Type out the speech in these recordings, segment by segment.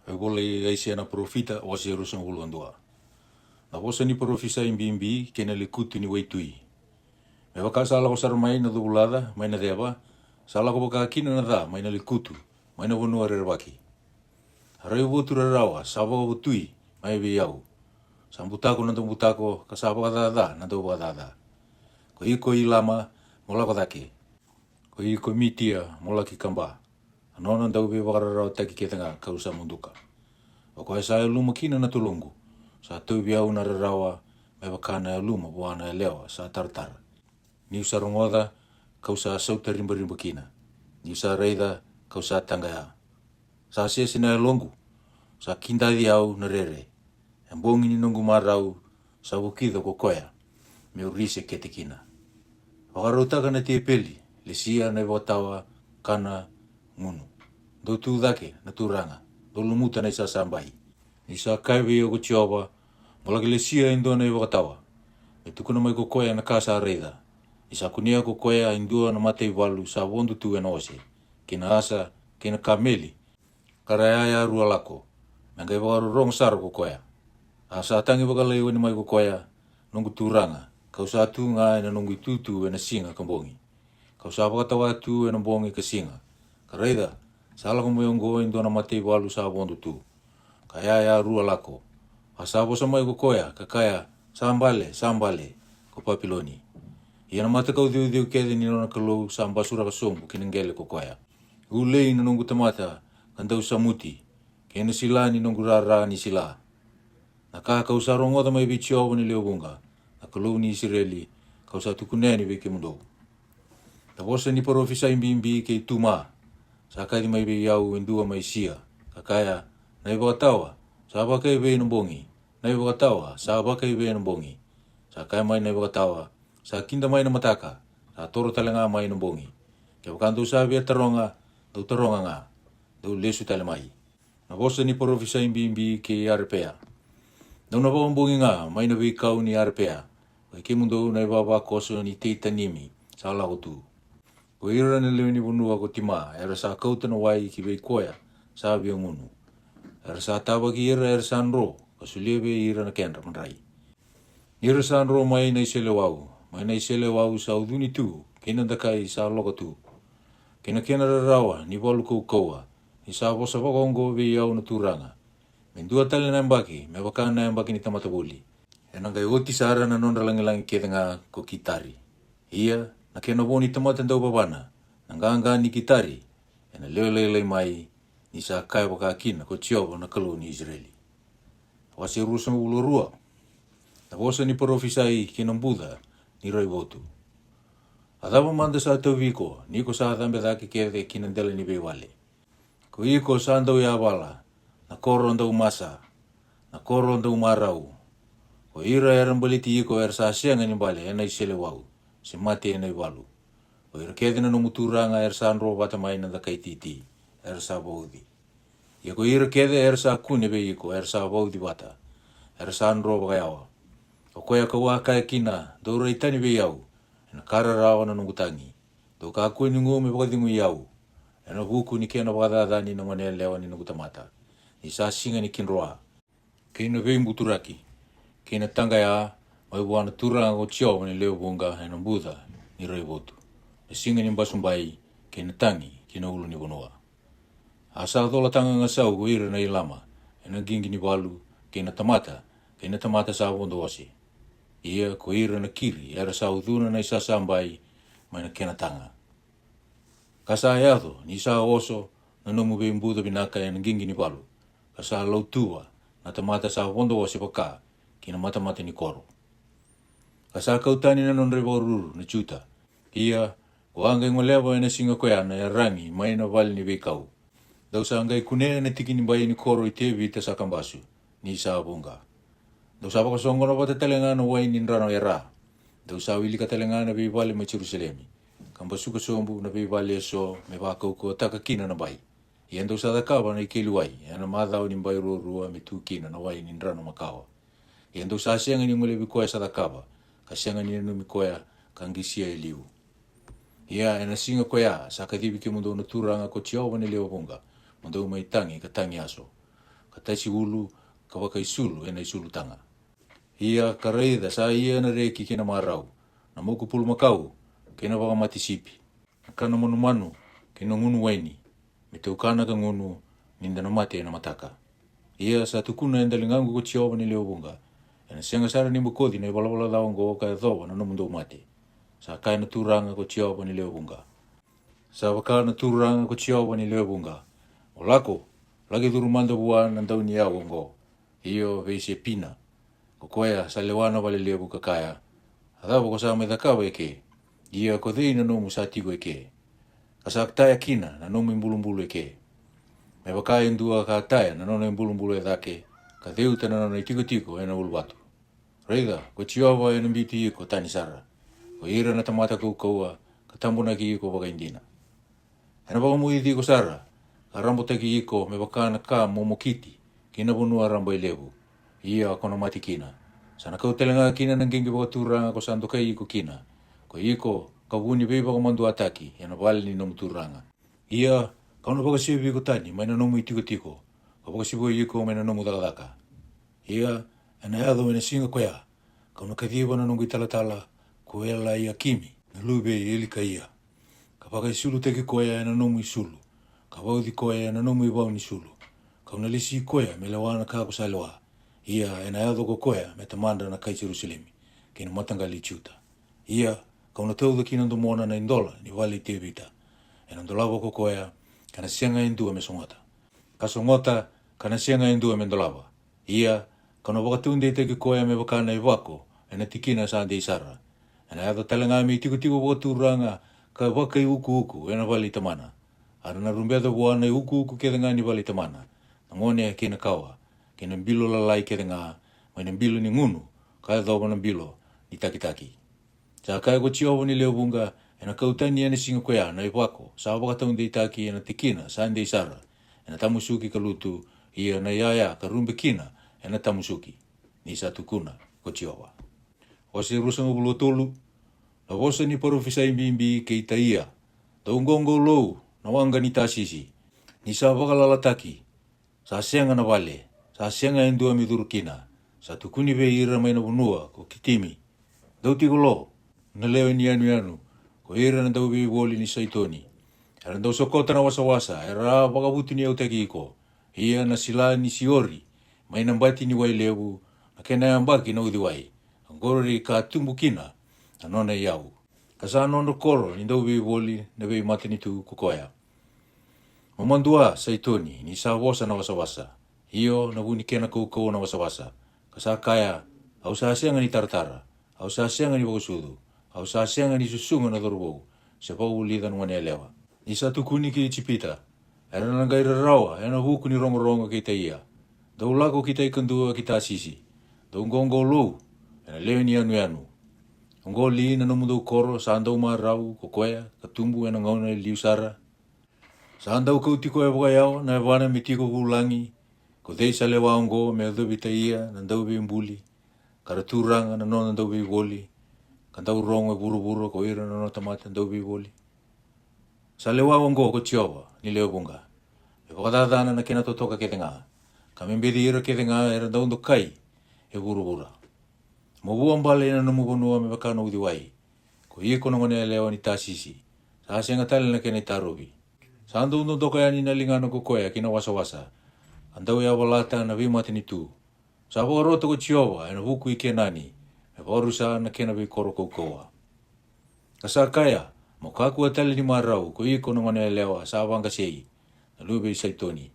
Agole aise na profita o se rusang ulondua. Na vosa ni profisa imbimbi kena likutu ni waitui. Me waka sala ko sar mai na dulada, mai na deba, sala ko baka kina na da, mai na likutu, mai na vonua rerwaki. Harai votu rawa, saba ko tui, mai be yau. Sambutako na tumbutako, kasaba ka da, na do da. Ko iko ilama, mola ko dake. Ko iko mitia, mola ki kamba. Anona dau be wakararao taki ketanga kausa munduka. O ko sa luma kina na tulungu. Sa tu biau na rawa, me wakana luma buana lewa sa tartar. Ni sa rongoda kausa sauta rimba kina. Ni sa reida kausa tangaya. Sa sesi na longu. Sa kindadi au na rere. Mbongi ni nungu marau sa wukida ko koya. Me urise ketikina. Wakarotaka na tie peli. Lesia na watawa kana ngunu. Do tu dake na turanga. Do lumuta na isa sambai. Isa kaiwe o kuchioba. Molaki lesia indo na wakatawa. E tukuna mai ko koya na kasa reida. Isa kunia ko koya indua na mate walu sa wondu tu na ose. Kina asa, kina kameli. Karaya rua lako. Mengai wakaru rong sar ko koya. Asa tangi wakalai wani mai ko koya. Nungu turanga. Kau sa tu ngai na nungu tutu na singa kambongi. Kau sa wakatawa tu na bongi ka singa. Kareida, sala ko mayongo indua na mate walu sa wondu tu. Kaya rua lako. Asabo sa mai ko koya, kakaya, sambale, ko papiloni. Ia na mata kau diu kede ni nona kalou sambasura ka sombu kinengele ko koya. Ulei na nungu tamata, kandau samuti, kena sila ni nungu rara ni sila. Naka kau sa rongoda mai bichiobo ni leobunga, na kalou ni Israeli, kau sa tukuneni veke mundo. Tabosa ni parofisa imbi ke tuma, sakadi mai be yau indua mai sia, kakaya, na ibakatawa, sabaka ibe nambongi, na ibakatawa, sabaka ibe nambongi, sakaya mai na ibakatawa, sa kinda mai na mataka, sa toro talenga mai nambongi, ke wakanto sabi taronga, do taronga nga, do lesu tale mai. Na bosa ni parofisa imbi ke arpea. Do na bongi nga, mai na bikau ni arpea, ke mundo na ibaba koso ni teita nimi, sa lagotu. Ko ira na leo ni bunua ko tima, era sa kauta na wai ki bei koya, sabi ang unu. Era sa tawa ki ira sa nro, kasulebe ira na kenra manrai. Ira sa nro mai na iselewau, mai na iselewau sa uduni tu, kinandakai sa loka tu. Kena rarawa, ni walu koua, ni sa bosa wakongo be yau na turanga. Mendua tali na mbaki, me wakana na mbaki ni tamatabuli. Enangai oti sara na nonra langi ketanga ko kitari. Ia, na kena boni tamata ndau babana, nanganga ni kitari, ena leo mai, ni sa kai wakakina ko tiobo na kalou ni Israeli. Wasi rusang ulurua, na bosa ni parofisai kinambuda ni raivotu. Adaba manda sa tawiko, ni ko sa adambe dake kede kinandela ni bewale. Ko iko sa andau ya bala, na koro andau masa, na koro andau marau. Ko ira erambaliti iko sa sianga ni bale, ena isele wau. Si mati ena iwalu. O ira kede na numuturanga sa anro bata mai na dakai titi, sa baudi. Ia ko ira kede sa kune be iko, sa baudi bata, sa anro bagayawa. O koya kawa kaya kina, do itani be yau, ena kararawa na nungutangi. Do ka akui ni ngume bakadingu yau, ena buku ni kena bakadadani na manele lewa ni nungutamata. Ni sa singa ni kinroa. Kena be imbuturaki, kena tangaya, mai buana turanga ko tio ni leo bunga ena buda ni raivotu. E singa ni basumbai kena tangi kena ulu ni bonua. Asa tola tanga ngasau ko ira na ilama ena gingi ni balu kena tamata sa bondo wasi. Ia ko ira na kiri era sa uduna na isa sambai mai na kena tanga. Kasa ayado ni sa oso na nomu be imbuda binaka ena gingi ni balu. Kasa lautua na tamata sa bondo wasi paka kena mata ni koro. Kasa kautani na nonre boruru na chuta. Ia, ko angai ngolewa na singa koya na rangi mai na vali ni bekau. Dau sa angai kune na tiki ni bayi ni koro itevi ta sa kambasu, ni sa bunga. Dau sa baka songo na bata talengana wai ni nrano era. Dau sa wili ka talengana be vali mai Jerusalemi. Kambasu ka sombu na be vali eso me wakau ko taka kina na bai. Ian dau sa dakaba na ikeli wai, ana madhau ni bai rua me tu kina na wai ni nrano makawa. Ian dau sa sianga ni ngulevi koya sa dakaba. Kasianga ni numi koya kangisia eliu. Ia ena singa koya sa kadibi ke mundo na turanga ko tioba ni leo bunga. Mundo mai tangi ka tangi aso. ka taisi ulu, ka waka isulu, ena isulu tanga. Ia ka reida sa ia na reki kena marau, na moku pulu makau, kena waka mati sipi. Kana manu kena ngunu waini, me te ukana ka ngunu, ninda na mate ena mataka. Ia sa tukuna enda lingangu ko tioba ni leo bunga, ena senga sara ni mukodi na iwala daongo ka dhoba na nomundo mate. Sa kai na turanga ko tioba ni leo bunga. Sa waka na turanga ko tioba ni leo bunga. O lako, lagi durumanda bua na ndau ni au ngo. Iyo veise pina. Ko koea sa lewana wale leo buka kaya. Adhapo ko sa medakawa eke. Ia ko dhei na nomu sa tigo eke. Kasa aktaya kina na nomu imbulumbulu eke. Me waka indua ka aktaya na nono imbulumbulu e dhake. Ka dheu ta na nono itiko ena uluwatu. Reida, ko tioba ena mbiti ko tani sara. Ko ira na tamata kaua ka tambuna ki ko waka indina. Ena waka muithi ko sara. Ka rambo taki iko me waka na ka momokiti. Kina bunua rambo ilebu. Ia kona mati kina. Sana kau telenga kina nang gengi waka turanga ko santo kai iko kina. Ko iko ka wuni beba ko mandu ataki. Ena wale ni nomu turanga. Ia kau na waka sibi ko tani. Maina nomu itiko. Ka waka sibu iko maina nomu dakadaka. Ia ena adho ena singa koea. Kau na kathiwa na nungu italatala. Ko ela ia kimi. Na lube ilika ia. Ka waka isulu teki koea ena nomu isulu. Ka wauthi koea ena nomu iwau ni sulu. Kau na lisi koea me lewana kako sa lewa. Ia ena adho ko koea me tamanda na kai Jerusalemi. Kina matangali chiuta. Ia kau na teudha kina ndomona na indola ni wali te vita. Ena ndolawa ko koea kana sianga indua me songota. Ka songota kana sianga indua me ndolawa. Ia kau na wakatunde teki koea me wakana iwako ena tikina sa ande isara. Ena adho talangami tiko wakaturanga ka waka i uku ena wali tamana. Ara na rumbeda buana i uku kedengani wali tamana. Ngone kina kawa. Kina mbilo lalai kedenga. Maina mbilo ni ngunu. Kaya dhoba na mbilo ni taki. Sa kaya ko tioba ni leo bunga. Ena kautani ena singa koea na iwako. Sa wakataunde itaki ena tikina sa ande isara. Ena tamusuki kalutu. Ia na yaya ka rumbe kina ena tamusuki. Ni sa tukuna ko tioba. Wasi rusang ubulo tolu. Na wosa ni parofisa imbimbi ke itaia. Taungongo lou. Na wanga ni tasisi. Ni sa wakalalataki. Sa senga na wale. Sa senga indua midurukina. Sa tukuni be ira maina bunua ko kitimi. Dau tiko lo. Na leo ni anu. Ko ira na dau be woli ni saitoni. Era dau sokota na wasa. Era wakabuti ni au teki iko. Ia na sila ni siori. Maina mbati ni wai lebu. Na kena yambaki na udhiwai. Angorori ka tumbu kina. Na nona iau. Kasa nono koro ni dau be woli na be matini tu kukoya. Mamandua saitoni ni sa wasa na wasa. Iyo na wuni kena kau na wasa. Kasa kaya au sa senga ni tartara. Au sa senga ni wakusudu. Au sa senga ni susunga na dorbo. Sepa ulidan wane lewa. Ni sa tukuni ki chipita. Era na gaira rawa. Era huku ni rongo kita ia. Dau lako kita ikandua kita sisi. Dau ngongo lou. Era leo ni anu. Ngo li na nomudo koro sa andau marau kokoya. Katumbu ena ngauna liusara. Sa andau kau tiko e wakayao na wana mitiko kulangi. Ko dei sa lewa ongo me adho bita ia na ndau be mbuli. Karaturanga na nona ndau be woli. Kandau rongo e buru ko ira na nona tamata ndau be woli. Sa lewa ongo ko tioba ni leo bunga. E wakadadana na kena totoka kedenga. Kamimbedi ira kedenga era ndau ndo kai e buru. Mobua mbale na namubonua me wakano udhiwai. Ko iko na ngone lewa ni tasisi. Sa asenga tali na kena itarobi. Sa andau ndo toka yani na lingano kokoya kina wasa. Andau ya walata na vimati ni tu. Sa wakaroto ko tioba ena huku ike nani. Me warusa na kena vi koro kokoa. Kasa kaya, mokaku atali ni marau ko iko na ngone lewa sa wanga sei. Na lube saitoni.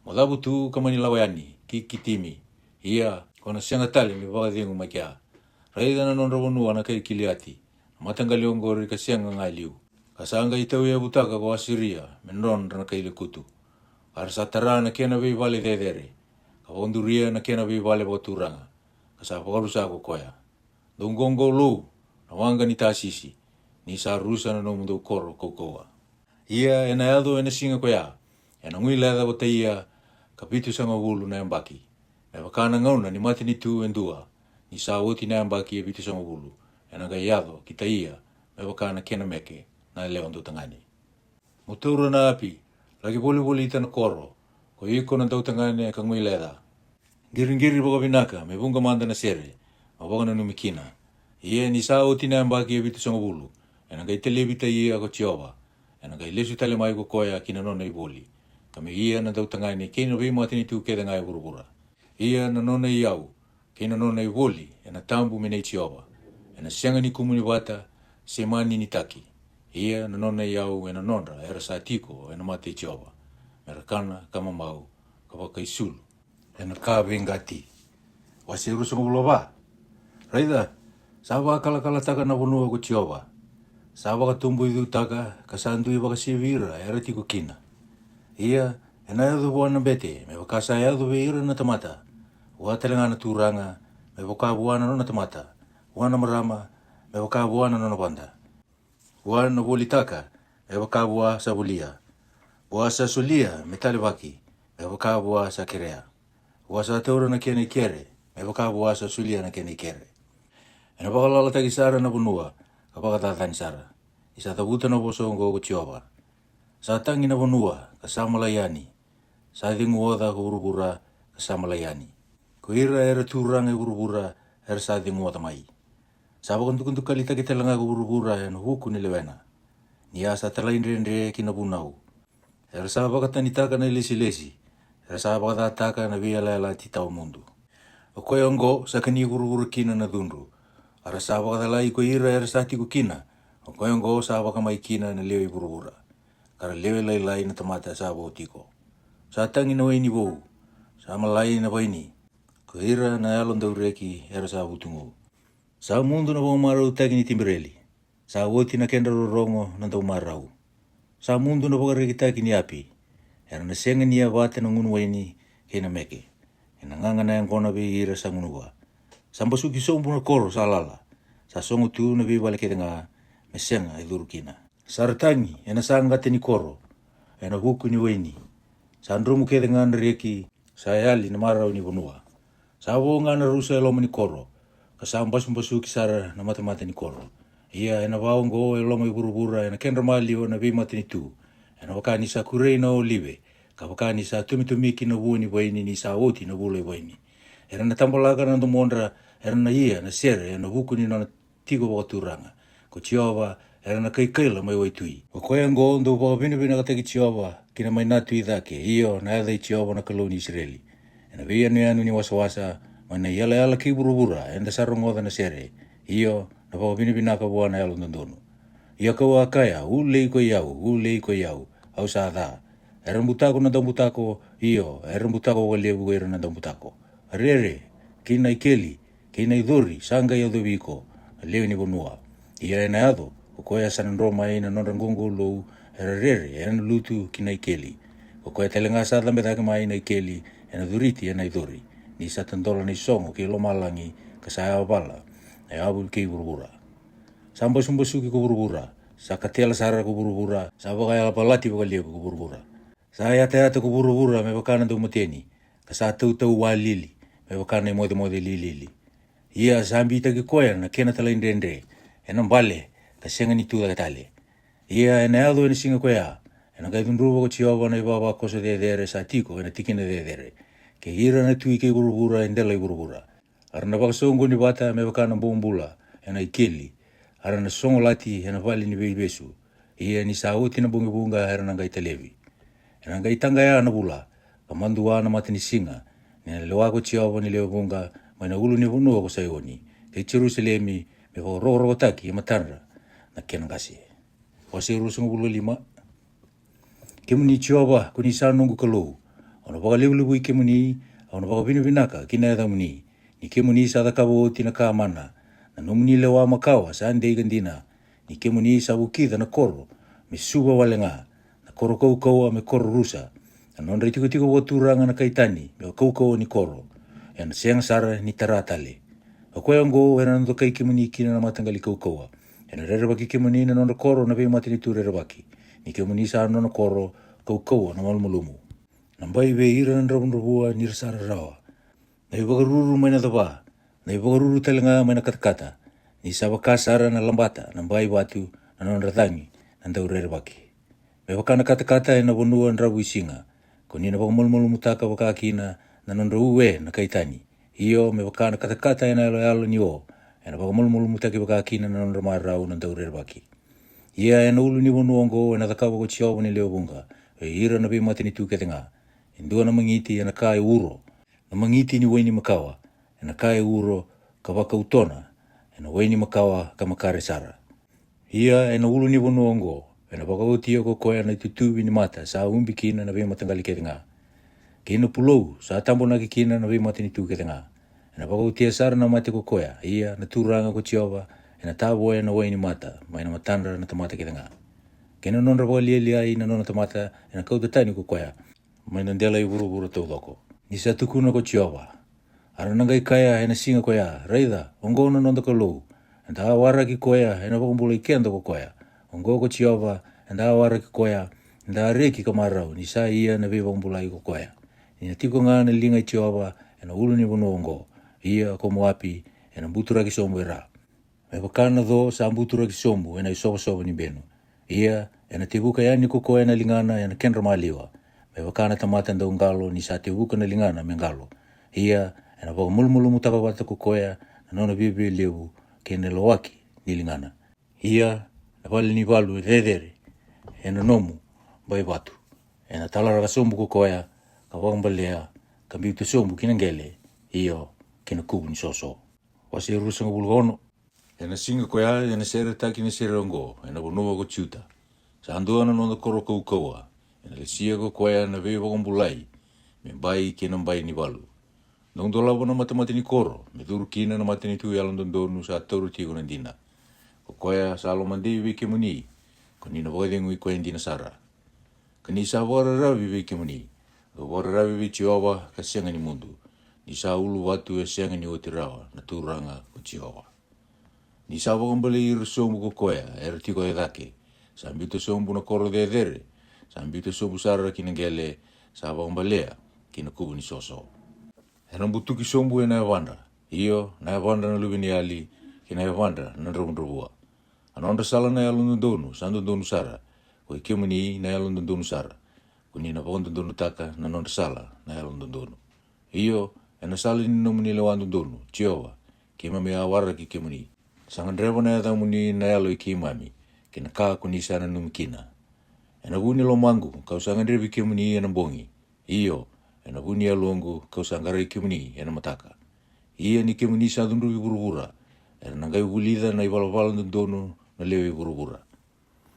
Modabu tu kamani lawayani, kitimi. Ia, kona sianga tali mi wakadhingu makia. Raida na non rawonua na kai kiliati. Matangali ongori ka sianga ngai liu. Kasanga itau ya butaka ko asiria, menron na kai lekutu. Arsatara na kena vi vale dedere. Kawonduria na kena vi vale boturanga. Kasa pakarusa ko koya. Dongongo lou, na wanga ni tasisi. Ni sa rusa na nomundo koro kokoa. Ia ena eldo ena singa koya. Ena ngui leda wata ia kapitu sanga wulu na yambaki. Me wakana ngauna ni mati ni tu endua. Ni sa woti na yambaki e bitu sanga wulu. Ena gaiado kita ia me wakana kena meke na lewandu tangani. Mutura na api. Lagi boli ita na koro. Ko iko na tau tangane ka ngui leda. Giri-giri baka vinaka, me bunga manda na sere, ma baka na numikina. Ia ni sa o tina mbaki e vitu songa bulu. Ena kai tele vita ia ako tiova. Ena kai lesu tale mai ko koia kina nona i boli. Kame ia na tau tangane kina vima atini tu keda ngai burubura. Ia na nona i au, kina nona i boli, ena tambu me nei tiova. Ena sianga ni kumuni wata, se mani ni taki. Ia na nona i au ena nonra, era sa tiko, ena mate i tiova. Merakana, kama mau, kawaka i sulu. Ena ka vengati. Wase rusonga bulu ba. Raida, sawa kala taka na vonua ko tiova. Sawa ka tumbu i taka, ka sandu i waka sivira, era tiko kina. Ia, ena edu buana bete, me wakasa edu veira na tamata. Watelenga na turanga, me waka buana no na tamata. Wana marama, me waka buana no na banda. Wana boli taka, me waka bua sa bulia. Bua sa sulia, me tale waki, me waka bua sa kerea. Bua sa teura na kene kere, me waka bua sa sulia na kene kere. Ena pakalala tagi sara na bunua, kapaka tatani sara. Isa tabuta na bosongo ko tiova. Sa tangi na bunua, kasamalayani. Sa dingu oda ko urubura, kasamalayani. Ko ira era turanga urubura, era sa dingu oda mai. Sa bakantukuntu kalita kita langa ko urubura, ena huku ni lewena. Ni asa talain rendre kina bunau. Era sa bakatani taka na lesi. Era sa bakatataka na viala titau mundu. O koe ongo, sa kani urubura kina na dunru. Ara sa bakatalai ko ira era sa tiku kina. O koe ongo sa bakamai kina na lewe burubura. Kara lewe lai na tamata sa tiko. Sa tangi na waini bou. Sa malai na waini. Ko ira na alon daureki era sa butungu. Sa mundu na wamarau tagi ni timbireli. Sa woti na kenda rorongo na tau marau. Sa mundu na wakareki tagi ni api. Era na senga ni avate na ngunu waini kena meke. Ena nganga na yang kona vi ira sa ngunua. Sambasuki sombu na koro sa lala. Sa songo tu na vi balik nga mesenga e durukina. Saratangi ena sangate ni koro. Ena huku ni waini. Sa andromu kede nga nreki sa yali na marau ni bonua. Sa wo nga na rusa e loma ni koro. Ka mbasuki sara na mata ni koro. Ia ena waongo e loma i burubura ena kendra mali o na vi mata ni tu. Ena wakani sa kurei na olive. Ka wakani sa tumitumiki na wuo ni waini ni sa oti na wuo waini. Era na tambalaga na mondra, era na ia na sere, na huku ni na tigo wakaturanga. Ko tiova, era na kaila mai waitui. O koe ango, ndo waka binibina kataki tiova, kina mai natu i dhake, iyo na edha i tiova na kaloni Israeli. Ena via ni anu ni wasawasa, mai na yala ki burubura, enda sarongoda na sere, iyo na waka binibina ka bua na yalo ndondonu. Ia kaua kaya, ulei ko iau, au sa dha. Era mbutako na dambutako, iyo, era mbutako walevu era na dambutako. Rere, kina ikeli, kina idhuri, sanga ya dhuviko, leo ni bonua. Ia ena yado, ukoya sanandroma ina nonrangungu lou, era rere, ena lutu kina ikeli. Ukoya telenga sadla medhake mai na ikeli, ena dhuriti ena idhuri. Ni satandola ni songo ki lomalangi, kasaya wabala, na abu ki burubura. Samba sumbasuki ko burubura, sa katela sara ko burubura, sa wakaya palati wakalia ko burubura. Sa yata ko burubura, me wakana do muteni, kasa tau walili. Me wakana mode lili. Ia sambi taki koya na kena talain rendre. Ena mbale, ka senga ni tuda katale. Ia ena ado ena singa koya. Ena kai tunruwa ko tiova na ibaba kosa de sa tiko, ena tikina de. Ke ira na tui ke burubura, endela i burubura. Arana wakasongo ni bata me wakana bombula, ena ikeli. Arana songo lati, ena vali ni besu. Ia ni sauti na bunga, arana ngai televi. Ena ngai tanga ya na bula, kamandua na mati ni singa. Nena lewa ko tiova ni leo bunga, mai na ulu ni vunua ko sayoni. Ke Jerusalemi, me ko roro taki, matanra, na kena kasi. Wase rusung bulu 5. Kemuni tiova, kuni sa nungu kalou. Ona waka lewu i kemuni, ona waka vinaka, kina edha muni. Ni kemuni sa dhakawo tina ka mana. Na nomuni lewa makawa, sa ande igandina. Ni kemuni sa wukida na koro, me suba walenga. Na koro kau me koro rusa. Nonra tiko waturanga na kaitani, me kau ni koro. Ena siang sara ni taratale. O koe ango, ena nando kai kemuni kina na matangali kau. Ena rerewaki kemuni na nonra koro na vei matini tu rerewaki. Ni kemuni sa nona koro kau na malmulumu. Nambai ve ira na rabunrabua ni rasara rawa. Na iwakaruru mai na daba. Na iwakaruru talenga mai na katakata. Ni sabaka sara na lambata, nambai watu na nonra tangi, na ndau rerewaki. Me wakana katakata ena wanua na rabu isinga. Ko ni na pakamulmulu mutaka wakakina na nondra uwe na kaitani. Iyo me wakana katakata ena alo ni o. Ena pakamulmulu mutaki wakakina na nondra marau na taurere baki. Ia ena ulu ni wanuongo ena takawa ko chiowa ni leo bunga. Ira na bimati ni tuketenga. Indua na mangiti ena kai uro. Na mangiti ni waini makawa. Ena kai uro ka waka utona. Ena waini makawa ka makare sara. Ia ena ulu ni wanuongo. Ena pakautia ko koe na tutubi ni mata. Sa umbi kina na bimati ngali ketenga. Kina pulou sa tambo na kina na bimati ni tuketenga. Ena pakautia sara na mate ko koea. Ia na turanga ko chiowa. Ena tabo ena waini mata. Maina matandra na tamata ketenga. Kena nondra walieli ai na nona tamata ena kautatani ko koea. Maina ndela i buru tau loko. Nisa tukuna ko chiowa. Ara nangai kaya ena singa koea. Raida, ongo na nonda ko lou. Enda awara ki koea ena wakumbula i kenda ko koea. Ongo ko chiowa enda awara ki koea. Enda areki ka marau. Nisa ia na viva wakumbula i ko koea. Ina tiko nga na linga i chiowa ena ulu ni wano ongo. Ia ko moapi ena butura ki somu era. Me wakana do sa butura ki somu ena isoba ni benu. Ia ena tibuka yani ko koea na lingana ena kendra maliwa. Me wakana tamata nda ungalo ni sa tibuka na lingana me ngalo. Ia ena waka mulmulu mutaka wata ko koea na nona bibi lewu kene loaki ni lingana. Ia na wale ni walu redere ena nomu bai watu. Ena talara ka sombu ko koea ka wakambalea ka biutu sombu kina ngele. Iyo kina kubu ni soso. Wasi rusanga bulgono. Ena singa koea ena sere taki ni sere ongo. Ena wanua ko chiuta. Sa andua na nona koro kaukaua. Ena le sia ko koea na vei wakambulai. Me bai kina mbai ni walu. Nung dola wana mata ni koro. Me duru kina na mata ni tu yalan dondonu sa tauru tigo na dina. Ko koea sa alo mandi wiki muni. Ko nina wadengu i koea dina sara. Kani sa wara rawi wiki muni. Ko wara rawi wiki owa ka sianga ni mundu. Ni sa ulu watu e sianga ni otirawa na turanga ko chiowa. Ni sa wakambale i rusomu ko koea era tiko e dake. Sa mbito sombu na koro de dere. Sa mbito sombu sara kina ngele sa wakambalea kina kubu ni soso. Ena butuki sombu ena wanda. Iyo na wanda na lubini ali kina wanda na ndromndrobua. Anonda sala na yalu ndonu, sandu ndonu sara. Ko ikemuni na yalu ndonu sara. Kuni na wakondu ndonu taka na nonda sala na yalu ndonu. Iyo ena sala ni nomuni lewandu ndonu, chiowa. Kima me awara ki kemuni. Sangandrewa na yata muni na yalu ikimami. Kina kaa kuni sana numikina. Ena wuni lo mangu, kau sangandrewa kemuni ena bongi. Iyo ena wuni ya luongu kau sangara ikemuni ena mataka. Ia ni kemuni sa dundu i burubura. Ena nangai wulida na iwala ndonu na leo i burubura.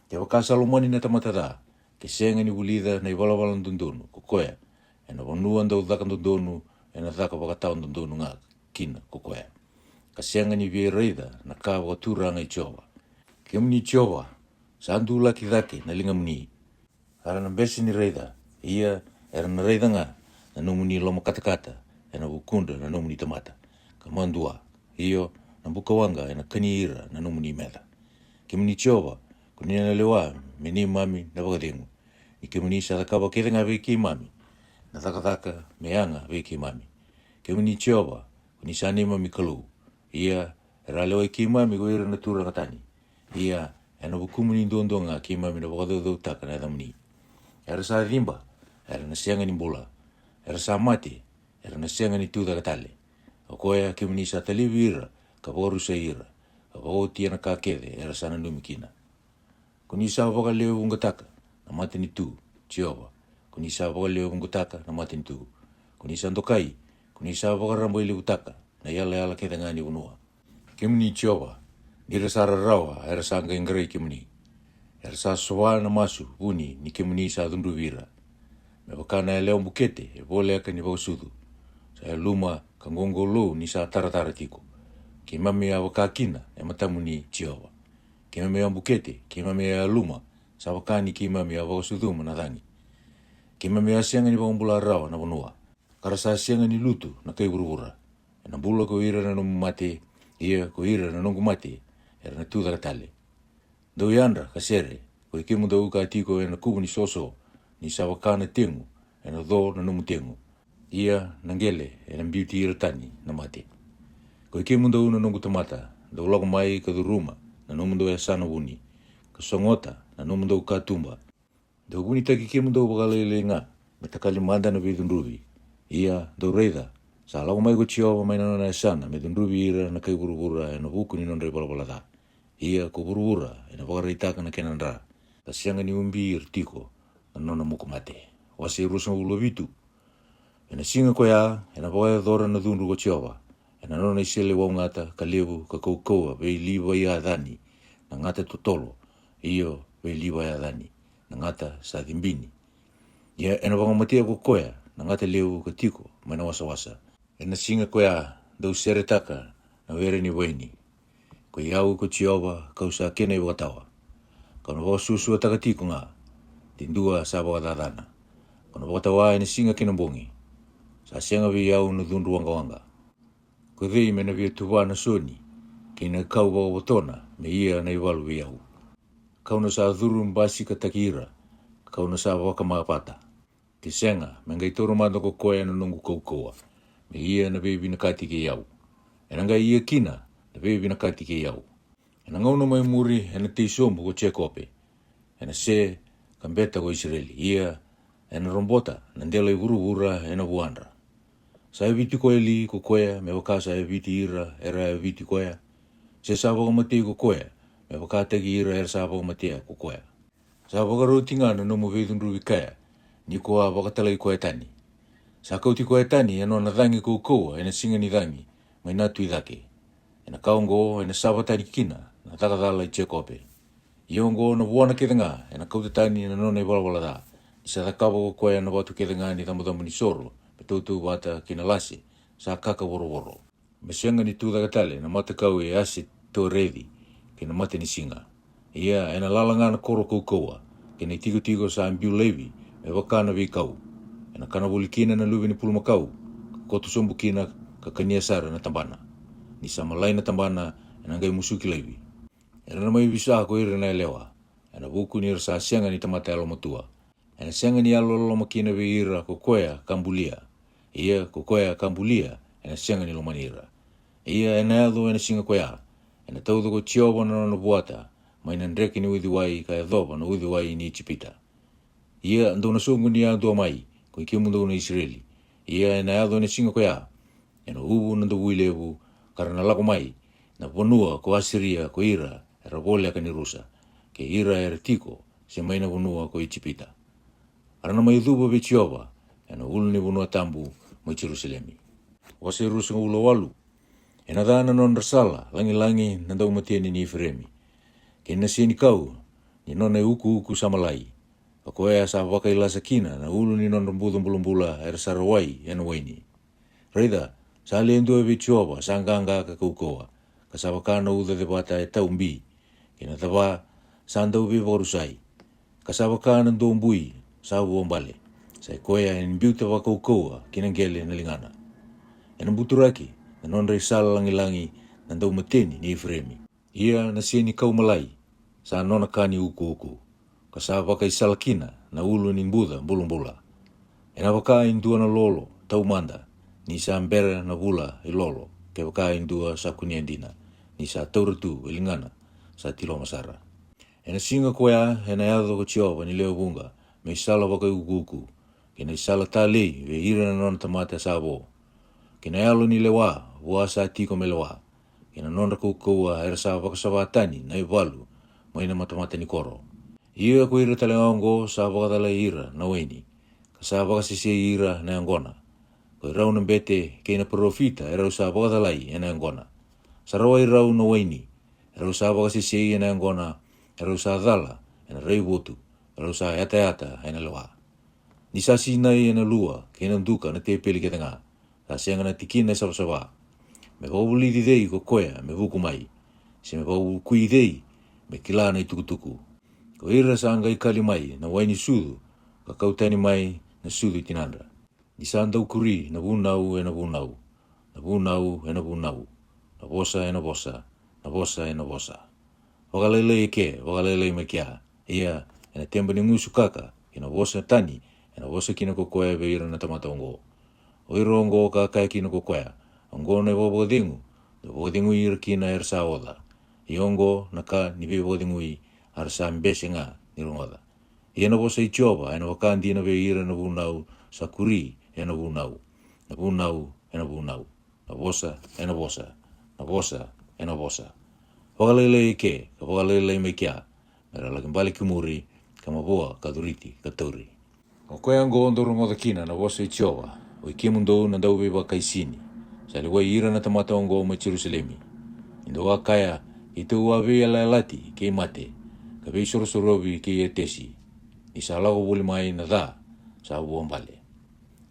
Te wakasa lomani na tamatada. Ke senga ni wulida na iwala ndonu kukoea. Ena wanua nda udhaka ndonu ena dhaka wakatao ndonu nga kina kukoea. Kasenga ni viereida na kaa watura nga ichowa. Kemuni chowa sa andu laki dhake na linga muni. Ara na besi ni reida. Ia era na reida nga na numuni loma katakata ena wukunda na numuni tamata. Kamandua. Iyo na bukawanga ena kaniira na numuni meda. Kemuni chowa kunina na lewa meni mami na wakadengu. Ni kemuni sa takaba ketenga wiki mami. Na dhaka meanga wiki mami. Kemuni chowa kunisa ni mami kalu. Ia era lewa iki mami goira na tura katani. Ia ena wukumuni ndondonga ki mami na wakadodo taka na edamuni. Era sa rimba. Era na sianga ni mbula. Era sa mati. Era na sianga ni tuda katale. O koea kemuni sa taliwi ira. Ka waru sa ira. Ka wautia na kakede. Era sana numikina. Kuni sa waka leo ungataka. Na mati ni tu. Chiowa. Kuni sa waka leo ungataka. Na mati ni tu. Kuni sa ndokai. Kuni sa waka rambo ili utaka. Na yala keda ngani unua. Kemuni chiowa. Nira sa rarawa. Era sa anga ingarai kemuni. Era sa soa na masu. Uni ni kemuni sa dundu vira. Me wakana e leo mbukete. E vole aka ni wausudu. Sa e luma ka ngongolo ni sa taratara tiko. Ki mame a wakakina e matamu ni chiowa. Ki mame a mbukete, ki mame a luma, sa wakani ki mame a wausudu manadhangi. Ki mame a sianga ni waumbula rawa na wanua. Kara sa sianga ni lutu na kai burubura. E na bula ko ira na nomu mate, ia ko ira na nongu mate, era na tuda katale. Dau yandra kasere, ko ikimu dau ka tiko e na kubu ni soso, ni sa wakana tengu, e na do na nomu tengu. Ia nangele e na beauty ira tani na mate. Ko ikimu dau na nongu tamata, dau lago mai ka duruma, na nomu dau e sana wuni. Ka songota, na nomu dau ka tumba. Dau wuni taki ikimu dau wakalele nga, metakali manda na vidunruvi. Ia doreida. Sa lago mai ko chiova mai na sana me dunruvi ira na kai burubura na buku ni nonre balabalada. Ia ko burubura na bagaritaka na kenandra. Ta sianga ni umbi irtiko na nona muku mate. Wase rusa ulo vitu. Na singa ko ya na boya dora na dunru ko chiova. Na nona isele wa ngata ka levu ka koukoa ve liwa ia dani. Na ngata totolo. Iyo ve liwa ia dani. Na ngata sa dimbini. Ia na bangamatia ko koya. Na ngata leu ka tiko mai na wasa-wasa. Na singa ko ya dau seretaka na were ni waini. Ko iau ko chiova kausa kena i wakatawa. Kau na susu ataka tiko nga. Tindua sa wakatadana. Kau na wakatawa na singa kena bongi. Sa sianga vi iau na dunru wanga-wanga. Ko dhei me na via tuwa na soni. Kina kau wakawatona me ia na iwalu vi iau. Kau na sa dhuru mbasi ka takira. Kau na sa wakamapata. Te senga, me ngai toro manda ko koe na nungu koukoa. Me ia na bebi na kati ke iau. E na ngai ia kina, na bebi na kati ke iau. E na ngauna mai muri, e na te isomu ko chekope. E na se, kambeta ko Israeli. Ia, e na rombota, na ndela i vuru-vura, e na vuandra. Sa e viti koe li ko koea, me wakasa e viti ira, era e viti koea. Se sa wakamatei ko koea, me wakategi ira, era sa wakamatea ko koea. Sa wakarouti ngā na nomo veidunru wikaya, ni ko a wakatalai koe tani. Sa kauti koe tani, eno na dhangi koukoa, ena singa ni dhangi, mai natu i dhake. Ena kaungo, ena sabatani kina, na takadala i chekope. Iongo na buana ketanga, ena kauti tani, ena nona i walawala da. Isa thakawa ko koe na watu ketanga ni thamutamu ni soro, me tautu wata kina lasi, sa kaka woro-woro. Me sianga ni tūdakatale, na matakau e ase tō revi, kina mate ni singa. Ia, ena lalanga na koro koukoa, kina i tigo sa ambiu levi, me wakana vi kau. Ena kana wuli kina na luwi ni puluma kau. Koto sombu kina ka kania sara na tambana. Ni sama lai na tambana ena ngai musuki lewi. Ena na mai visa ko ira na elewa. Ena buku ni rasa sianga ni tamata alo matua. Ena sianga ni alo makina vi ira ko koea kambulia. Ia ko koea kambulia ena sianga ni lomanira. Ia ena alo ena singa koea. Ena taudo ko chioba na no buata. Mai na ndreki ni udhiwai ka edhoba na udhiwai ni chipita. Ia ando na songu ni ando mai, ko i mundo na Israeli. Ia na ado na singa ko ya. Ena ubu na ndo levu, karana lako mai, na vonua ko Asiria ko ira, era vole ka ni Rusa. Ke ira era tiko, se mai na vonua ko i chipita. Arana mai dhuba be chiova, ena ulu ni vonua tambu mo Jerusalemi. Wase Rusa ulo walu. Ena dhana non rasala, langi-langi na ndau matiani ni Ifremi. Ke na sieni kau, ni nona uku samalai. Ako e sa wakaila sa kina na ulu ni non rambumbula era sarawai ena waini. Reida, sa lendu e vichova sa nganga ka koukoa. Ka sa wakana uda de bata e taumbi. Kina tava sa ndau vi vorusai. Ka sa wakana ndombui sa uombale. Sa koea en biuta wa koukoa kina ngele na lingana. Ena buturaki na non reisala langi-langi na ndau mateni ni Ifremi. Ia na sieni kau malai sa nona kani uku. Kasa waka i salakina na ulu ni mbuda mbulumbula. Ena waka indua na lolo, tau manda, ni sa ambera na bula i lolo, ke waka indua sa kuniandina, ni sa tauratu ilingana sa tilo masara. Ena singa koea, ena yado ko chiova ni leo bunga, me isala waka uku, kena isala talei, ve ira na nona tamata sa abo. Kena yalo ni lewa, wua sa tiko me lewa, kena nona koukoa era sa waka sabatani na iwalu, maina matamata ni koro. Ia ko ira talengongo sa wakatala ira na waini. Ka sa wakasisi ira na angona. Ko irau na bete kei na profita erau sa wakatalai na angona. Sa rawa irau na waini. Erau sa wakasisi na angona. Erau sa dhala na reiwotu. Erau sa yata na lewa. Ni sa sinai na lua kei na duka na te peli ketanga. Sa sianga na tikina sawa. Me wawuli di dei ko koea me vuku mai. Se me wawuli kui dei me kila na itukutuku. Ko ira sa angai kali mai na waini sudu, ka kautani mai na sudu itinandra. Ni sa andau kuri na vunau e na vunau, na vunau e na vunau, na vosa e na vosa, na vosa e na vosa. Wakalele wakalele me kia, ia e na temba ni ngusu kaka, e na vosa tani, e na vosa kina kokoea ve ira na tamata ongo. O ira ongo ka kai kina kokoea, ongo na wabodingu, na wabodingu ira kina ersa oda. I ongo na ka ni wabodingu i arsa mbese nga ni rongoda. Ia na vosa I Jehova, na wakandi na ve ira na vunau, sa kuri na vunau. Na vunau na vunau. Na vosa na vosa. Na vosa na vosa. Wakalalei ke, ka wakalalei me kia. Mera lakin bali kimuri, ka mavoa, ka duriti, ka tauri. O koe ango ondoro ngoda kina na vosa I Jehova. O I kimundo na dau beba kaisini. Sa le wai ira na tamata ongo o ma Jerusalemi. Indo wakaya, I te uawe ala lati, ke mate. Ka vei sorosorovi ke I tesi. I sa lago wuli mai na da, sa uombale.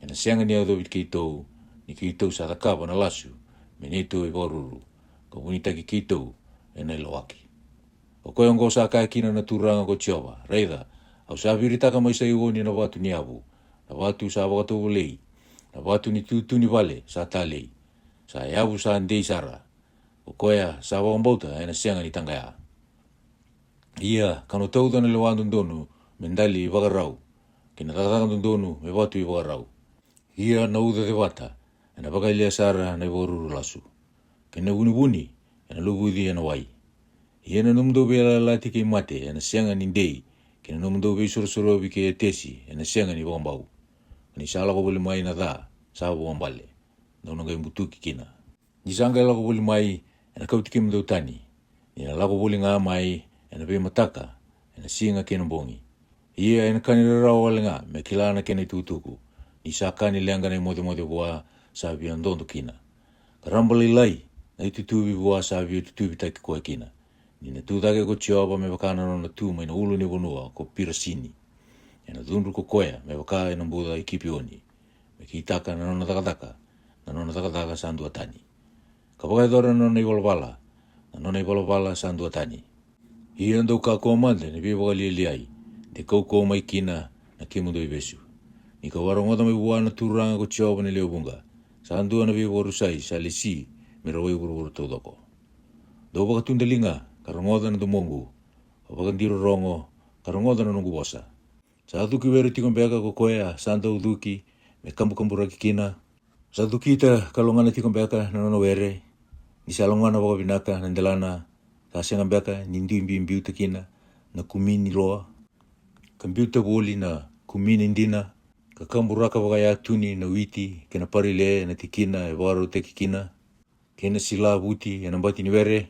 E na sianga ni audo ki tou, ni ki tou sa takawa na lasu, me ni tou I waruru, ka unitaki ki tou, e na iloaki. O koe ongo sa kai kina na turanga ko Jehova, reida, au sa viritaka mai sa iwoni na watu ni avu, na watu sa wakatou lei, na watu ni tutuni vale sa talei, sa iavu sa ndei sara, o koea sa wakambauta e na sianga ni tangaya. Ia, kano tauta na lewandu ndonu, mendali I wakarau, kina tatakandu ndonu me watu I wakarau. Ia na uda de wata, e na wakailia sara na I waruru lasu. Kina wuni, e na lubudi e na wai. Ia na numdo bela lati ke mate, e na sianga ni ndei, kina numdo be sorosorobi ke tesi, e na sianga ni wakambau. Ni sala ko buli mai na da, sa wakambale, na unangai mutuki kina. Ni sanga lako buli mai, e na kautiki mdo tani, ni na lako buli ngā mai, e na be mataka, e na singa kena bongi. Ia e na kanira rao wale ngā, me kilana kena tutuku, ni sa kani leanga na mote kua sa via ndondo kina. Karambali lai, na I tutubi bua sa via tutubi taki koe kina. Ni na tutake ko Jehova me wakana no na tu mai na ulu ni vonua ko pirasini. E na dunru ko koea me waka e na mbuda I kipioni. Me ki taka na nona takataka sa andua tani. Ka wakaidora na nona I walavala sa andua tani. Ia ndau ka komande ni viva li ai. De koukou mai kina na kimundo I besu. Ni ka warongoda mai bua na turanga ko Jehova ni leobunga. Sa andua na viva warusai sa lesi me rawai wuru taudoko. Do baka tundalinga karongoda na domongu. O baka ndiro rongo karongoda na nungu bosa. Sa duki weri tikon beka ko koea sa andau duki me kambu-kamburaki kina. Sa duki ita kalongana tikon beka na nono were. Ni sa longana baka binaka na ndelana. Sa senga beka ni ndimbi ta kina na kumini loa. Kambiuta woli na kumini ndina. Ka kamburaka baka ya tuni na witi kena parile na tikina e waro te kikina. Kena sila wuti e nambati ni were.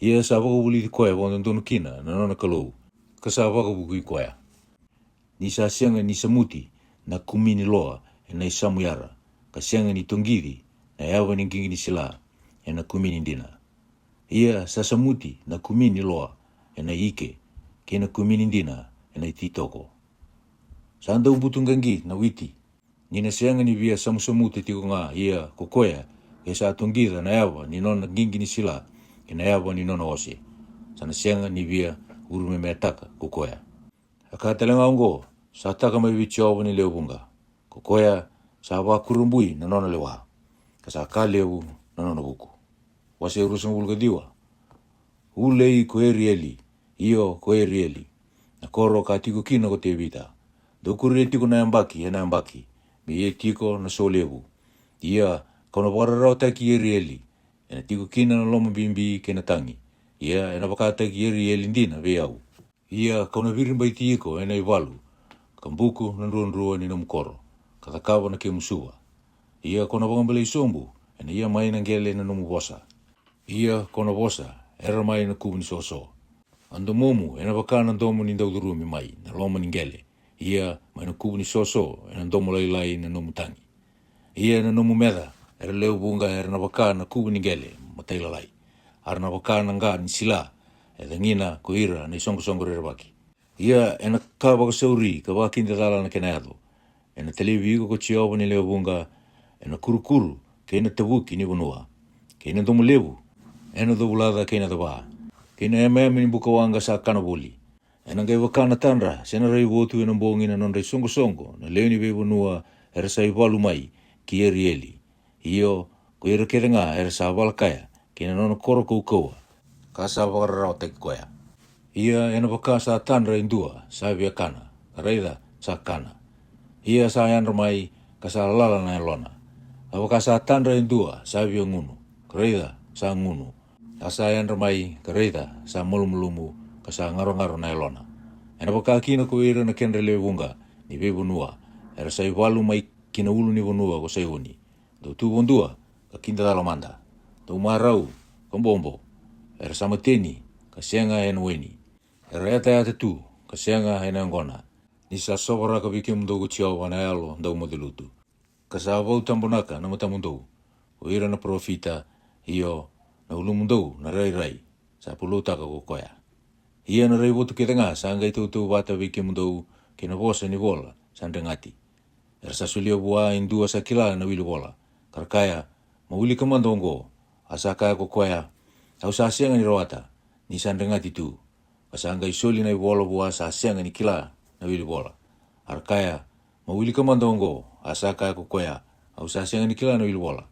Ia sa waka wuli di koea wandondonu kina na nona kalou. Ka sa waka wukui koea. Ni sa sianga ni samuti na kumini loa e na isamuyara. Ka sianga ni tongiri na yawa ni kingi ni sila e na kumini ndina. Ia sa samuti na kumini loa e na ike kena kumini ndina e na ititoko. Sa anda umbutungangi na witi. Ni na sianga ni via samusamute tiko ngā ia kokoea e sa tongira na yawa ni nona kingi ni sila e na yawa ni nona ose. Sa na sianga ni via urume mea taka kokoea. Akatelenga ongo, sa taka mai vi Jehova ni leobunga. Kokoea sa wakurumbui na nona lewa. Ka sa ka lewu na nona buku. Wase urusan ulga diwa. Ulei ko erieli, iyo ko erieli. Na koro ka tiko kina ko te vita. Dokuri tiko na ambaki, na ambaki. Me ye tiko na solewu. Ia kono wararao taki erieli. E na tiko kina na loma bimbi ke na tangi. Ia e na wakataki erieli ndina ve au. Ia kauna virimba itiiko e na iwalu. Kambuku na nruanrua ni na mukoro. Katakawa na ke musua. Ia kona wakambale isombu. E na ia mai na ngele na nomu bosa. Ia kona bosa. Era mai na kubu ni soso. Ando momu e na wakana ndomu ni ndaudurumi mai. Na loma ni ngele. Ia mai na kubu ni soso. E na ndomu lailai na nomu tangi. Ia na nomu meda. Era leo bunga era na wakana kubu ni ngele. Matailalai. Ara na wakana nga ni sila. E da ngina ko ira na isongo-songo rerabaki. Ia e na ka waka sauri ka waka kinta tala na kenado. E na televi iko ko Jehova ni leobunga. E na kurukuru ke na tavuki ni vanua. Ke na domu levu. E na dovulada ke na dava. Ke na eme ni buka wanga sa kanabuli. E na ngai wakana tanra. Se na rei wotu e na mbongi na nonda isongo-songo. Na leo ni ve vanua era sa iwalu mai ki erieli. Iyo ko ira kerenga era sa walakaya. Ke na nona koro koukoua. Ka sa wakararao teki koea. Ia e na waka sa tanra indua sa via kana. Kareida sa kana. Ia sa yanra mai ka sa lala na elona. A waka sa tanra indua sa via ngunu. Kareida sa ngunu. Ka sa yanra mai kareida sa mulumulumu ka sa ngaro-ngaro na elona. Ena wakakina ko ira na kenre le wunga ni ve vonua. Era sai walu mai kina ulu ni vonua ko sai uni. Do tu vondua ka kinda dalamanda. Do marau kambombo. Era samateni ka senga weni. Era eta tu ka senga ngona. Ni sa sobra ka bikim do chiao wana alo do modelutu. Ka sa vau tambonaka na matamundo. O ira na profita io na ulumundo na rai sa puluta ka kokoya. Ia na rei wotu ke tenga sa ngai tu wata bikim do ke na vosa ni vola sa ndengati. Era sa sulio bua indua sa kila na wilu vola. Karkaya mauli kamandongo asa kaya kokoya. Au sa sianga ni roata ni sa ndengati tu. Kasanga isoli na iwola bua sa sianga ni kila na wili bola. Arkaya mawili kamandongo asa kaya kokoya au sa sianga ni kila na wili bola.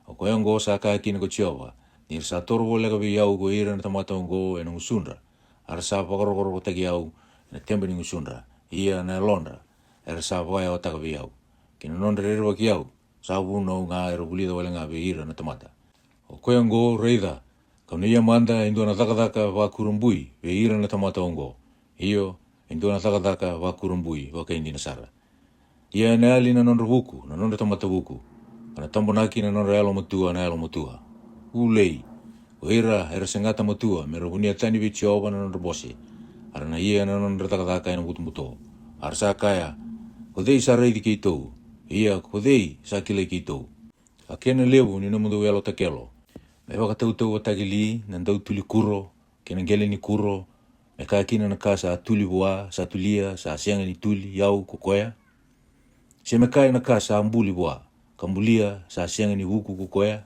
O koyongo sa kaya kini ko chiova ni sa toro bola ka biyau go ira na tamatongo e na usundra. Arsa pakorokoro tagi au na tembe ni usundra. Ia na londra. Arsa boya o taga biyau. Kina nondra rewa ki au sa wuno nga ero bulida wala nga ira na tamata. O koyongo reida kau ia manda indo na takataka wa kurumbui ve ira na tamatongo. Iyo indo na takataka wa kurumbui wa ka indi na sara. Ia na ali na nondra wuku, na nondra tamata wuku. Kana tambonaki na nondra alo matua na alo matua. Ulei, o ira era sengata matua, mera hunia tani vi chiova na nondra bosi. Ara na ia na nondra takataka ina mutu. Arsa kaya, kodei sa reidi ki tou. Ia kodei sa kile ki tou. A kena lewu ni namundu elo takelo. Me waka tau watagili, nandau tuli kuro, kena ngele ni kuro, me kakina na ka sa tuli bua, sa tulia, sa sianga ni tuli, yau, kukoya. Se me kai na ka sa ambuli bua, kambulia, sa sianga ni wuku kukoya.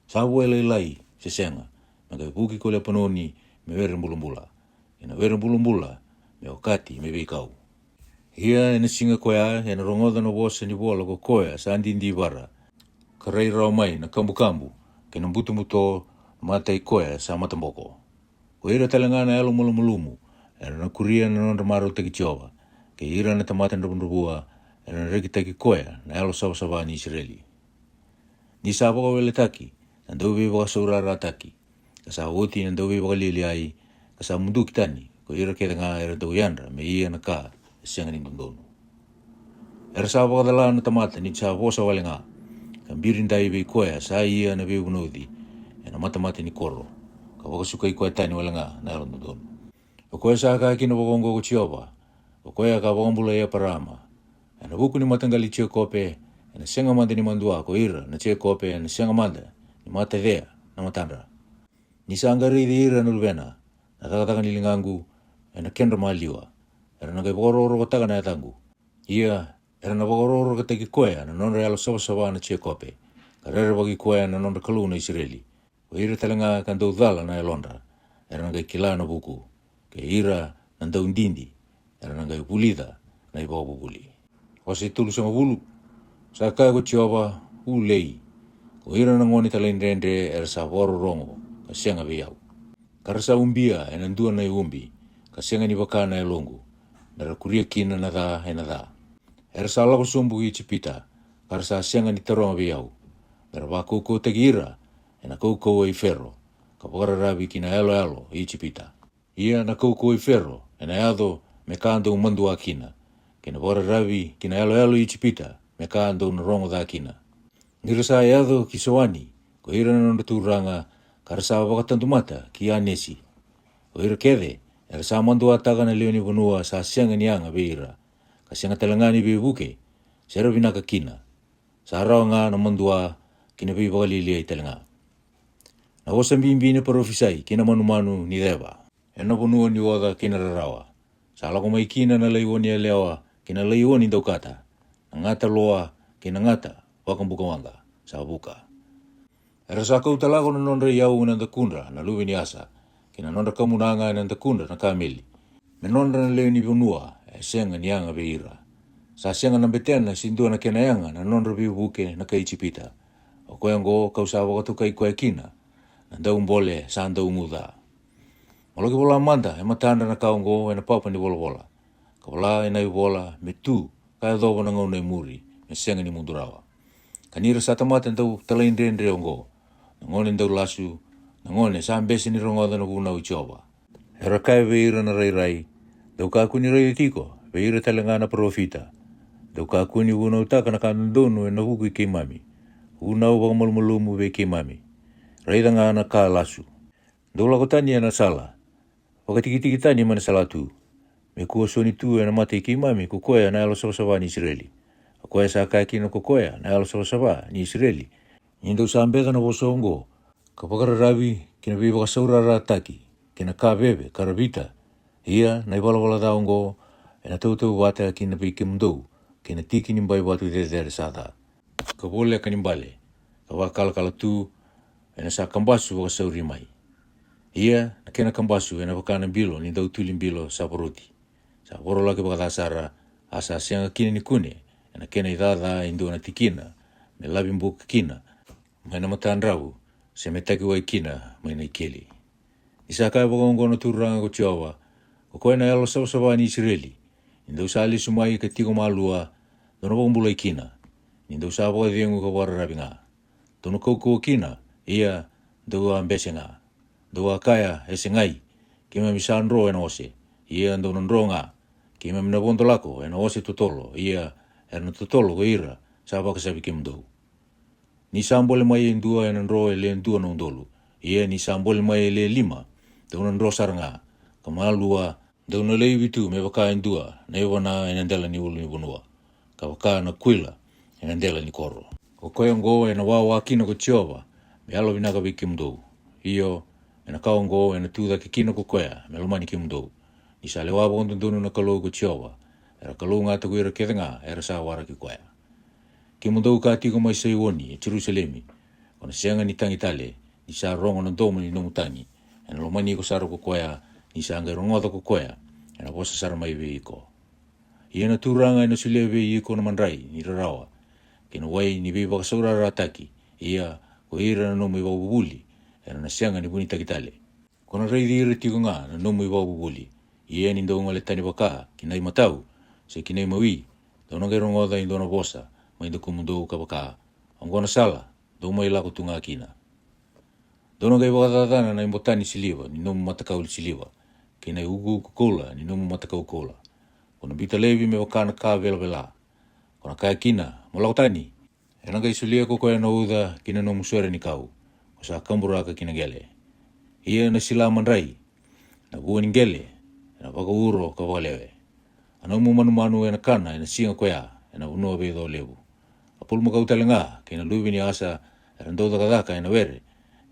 Sa wele lai, se sianga, me kai puki kole panoni, me were mbulumbula. Ina were mbulumbula, me okati, me veikau. Hia ena singa koya, ena rongoda na wosa ni bola kukoya, sa andindi bara. Karai rao mai na kambu. Kena mutu mata i koea sa matamboko. Ko ira talangana alo mulumumu, era na kuria na nondra maro teki chiova, ke ira na tamata ndrubundrubua, era na reki teki koea na alo sawa ni Israeli. Ni sa waka wele taki, na ndauwe waka saurara taki, ka sa woti na ndauwe waka lili ai, ka sa mundu kitani, ko ira keta nga era ndau yandra, me ia na ka, sianga ni ndondonu. Era sa waka dala na tamata ni sa wosa wale nga, kambirin dai be koea sa ia na be unodi e na mata ni koro ka waka suka i koea tani wala nga na ron don o koea sa ka kina wakongo ko chiova o koea ka wakombula ia parama e na buku ni matangali chia kope e na senga manda ni mandua ko ira na chia kope e na senga manda ni mata vea na matandra ni sa angari di ira nulvena na takataka nilingangu e na kendra maliwa e na kai wakororo ko taga na yatangu ia era na wakororo ka teki koea na nondra alo sawa na chia kope. Ka rere wagi koea na nondra kalu na Israeli. Ko ira talanga kan dau dhala na elondra. Era na kai kila na buku. Ke ira na dau ndindi. Era na kai pulida na ibawa bubuli. Ko se tulu sama bulu. Sa kaya ko chiova ulei. Ko ira na ngoni talain rendre era sa waro rongo. Ka sianga viau. Karasa umbia e na ndua na umbi. Ka sianga ni waka na elongu. Nara kuria kina na dha e na dha. Era sa lako sumbu i chipita, kar sa sianga ni taronga viau. Era wako tegi ira, e na koukou i ferro, ka pakararabi ki na elo i chipita. Ia na koukou i ferro, e na yado me kando umandu a kina, ke na pakararabi ki na elo i chipita, me kando na rongo da kina. Nira sa yado ki soani, ko ira na nonda turanga, kar sa wakatandu mata ki anesi. Ko ira kede, era sa mandu ataga na leoni vanua sa sianga ni anga beira. Kasi nga talangani bibuke, sero binaka kina. Sa araw nga na mandua, kinabi bagalili ay talanga. Na wasang bimbini parofisay, kina manumanu ni Deva. E na punuan ni waga kinararawa. Sa ala kumay kina na layuan ni Alewa, kina layuan ni Daukata. Nangata loa, kina ngata, wakang bukawanga, sa buka. Era sa kau talago na nondra yau ng takundra, na luwi ni asa. Kina nondra kamunanga ng takundra na kamili. Menondra na leo ni bunua, senga ni anga beira. Sa senga na betena sindua na kenayanga na nondra bibuke na kaichipita. O koyango kausawa katu kai koe kina. Na daung bole sa daung muda. Maloki bola manda e matanda na kaungo e na papa ni bola. Kaula e na bola me tu kaya dobo na ngau na muri me senga ni mundurawa. Kanira sa tamata ndau talain rendre ongo. Ngone ndau lasu, ngone sa ambesi ni rongoda na kuna uchoba. Era kai beira na rai Dau kakuni rai tiko, veira talangana profita. Dau kakuni una utaka na kanundonu na huku ke mami. Una uwa malmulumu ve ke mami. Rai ngana ka lasu. Dau lakotani na sala. Wakatiki tani mana salatu. Me kuo soni tu na mate ke mami kukoya na alo sawa ni Israeli. Akoya sa kaki na kukoya na alo sawa ni Israeli. Indo sambega na bosongo. Kapakara rabi kina biba kasaura rataki. Kina ka bebe karabita. Ia na iwala daungo na tau wata kina bi kimdo kina tiki nimbai watu de sada. Kabole kanimbale. Kala tu na sa kambasu wa sauri mai. Ia na kena kambasu na wakana bilo ni dau tulim bilo saporoti. Sa woro lagi bakasara asa sianga kina ni kune na kena idada indo na tikina me labim buk kina. Mai na matandrau se metaki wa kina mai na ikeli. Isa kai wagongono turanga ko Jehova. Ko na elo sawa ni Israeli. Indo sali sumai ke tiko malua dono bombula ikina. Indo sawa diengu ko wara rabinga. Dono koko kina ia do ambesenga. Do akaya esengai kima misandro ena ose. Ia dono ndronga kima mnabondo lako ena ose tutolo. Ia ena tutolo ko ira sawa kasabi kimdo. Ni sambole mai ndua ena ndro ele ndua nondolu. Ia ni sambole mai ele 5 dono ndro saranga. Kamalua dono lei vitu me waka ndua na iwana ena ndela ni ulu ni bunua. Ka waka na kuila ena ndela ni koro. Ko koyongo ena wawa kino ko Jehova me alo vinaka vikimdo. Iyo ena kaongo ena tuda ke kino ko koya me lomani kimdo. Ni sale wabo ndunu na kalo ko Jehova. Era kalo ngata ko ira kethenga era sa wara ki koya. Kimdo ka tiko mai sei woni Jerusalemi. Ona senga ni tangitale ni sa rongo na domo ni nomutani. Ena lomani ko saro ko koya ni sa ngerongoda ko koya. Ena bosa sara mai veiko. Ia na turanga ina sileve iko na mandrai ni rarawa. Kina wai ni biba kasaura rataki. Ia ko ira na nomu iwa bubuli. Ena na sianga ni buni takitale. Kona reidi ira tiko nga na nomu iwa bubuli. Ia ni ndonga le tani waka kina imatau. Se kina imawi. Dona ngerongoda indona bosa. Mainda kumundo ka waka. Angona sala. Doma ila kutunga kina. Dono gai wakatadana na imbotani siliva, ni nomu matakauli siliva. Kina ugu kukola, ni nomu matakau kola. Kona bita levi me wakana ka vela. Kona kaya kina, molakotani. Ena gai sulia koko ya nauda kina nomu suere ni kau. Kosa kamburaka kina gele. Ia na sila mandrai. Na buwa ni gele. Ena waka uro ka wakalewe. Anomu manu ena kana, ena singa koya, ena unua bedo levu. Apul makau talenga, kina luvi ni asa, ena ndoda kadaka ena were.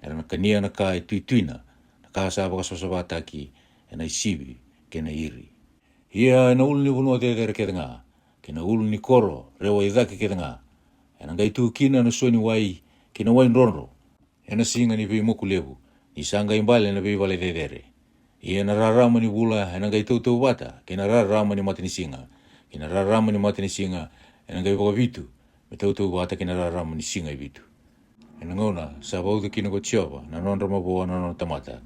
Era na kania na ka tuituina, na ka saba ka sosabata ki, ena isibi, kena iri. Ia ena ulu ni bunua te ketanga, kena ulu ni koro, rewa idhaki ketanga. Ena ngai tu kina na suani wai, kina wai nrono, ena singa ni vimuku levu, ni sanga imbale na vivale te. Ia na rarama ni bula, ena ngai tau bata, kena rarama ni matini singa. Kena rarama ni matini singa, ena ngai waka vitu, me tau bata kena rarama ni singa i vitu. Ena ngona, sa baudu kina ko Jehova, na non ramaboa na non tamata,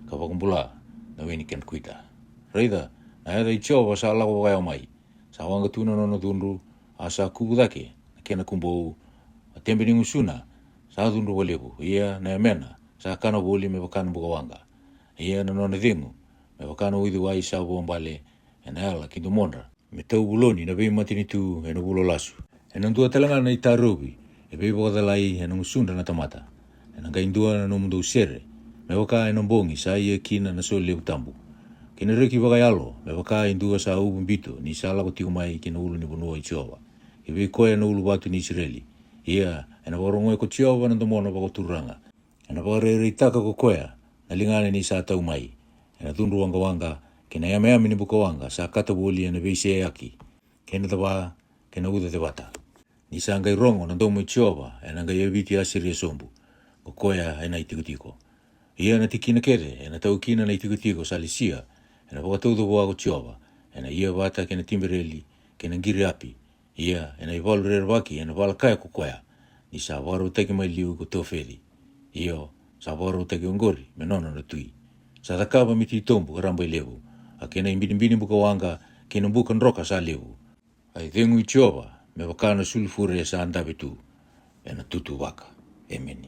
ka wakumbula, na weni ken kuita. Reida, na eda i Jehova sa alawa wakaya mai, sa wanga tuna nono dunru, asa kubudake, na kena kumbou, a tembe ni ngusuna, sa dunru walebu, ia na emena, sa kana boli me wakana buka wanga. Ia na nona dhingu, me wakana uithi wai sa buambale, ena ala kintu monra, me tau buloni na vei matini tu ena bulo lasu. Ena ndua talanga na itarubi, e bebo kadalai ena ngusunda na tamata. Ena gaindua na nomundo usere. Me waka ena mbongi sa ia kina na soli utambu. Kina reki wakayalo. Me waka indua sa ubumbito ni sa lako tiko mai kina ulu ni bunua i Jehova. E koe na ulu watu ni Israeli. Ia ena warongoe ko Jehova na tomona wako turanga. Ena wakarere itaka ko koea na lingane ni sa tau mai. Ena tunru wanga kina yameami ni buka wanga sa kata woli ena veise yaki. Kena tawa kena uda te wata. Ni sa ngai rongo na domo i Jehova, ena ngai eviti asiri e sombu. Ko koea ena itikutiko. Ia na tikina kere, ena tau kina na itikutiko sa lisia, ena wakataudo wa ko Jehova, ena ia wata kena timbereli, kena ngiri api. Ia ena iwalu rerwaki, ena wala kaya ko koea. Ni sa waru teki mai liu ko toferi. Iyo, sa waru teki ongori, menona na tui. Sa takaba miti tombu karamba i levu. A kena imbini buka wanga, kena buka nroka sa levu. Ai thengu i Jehova, me wakana sulfure sa andavitu, ena tutu waka. Amen.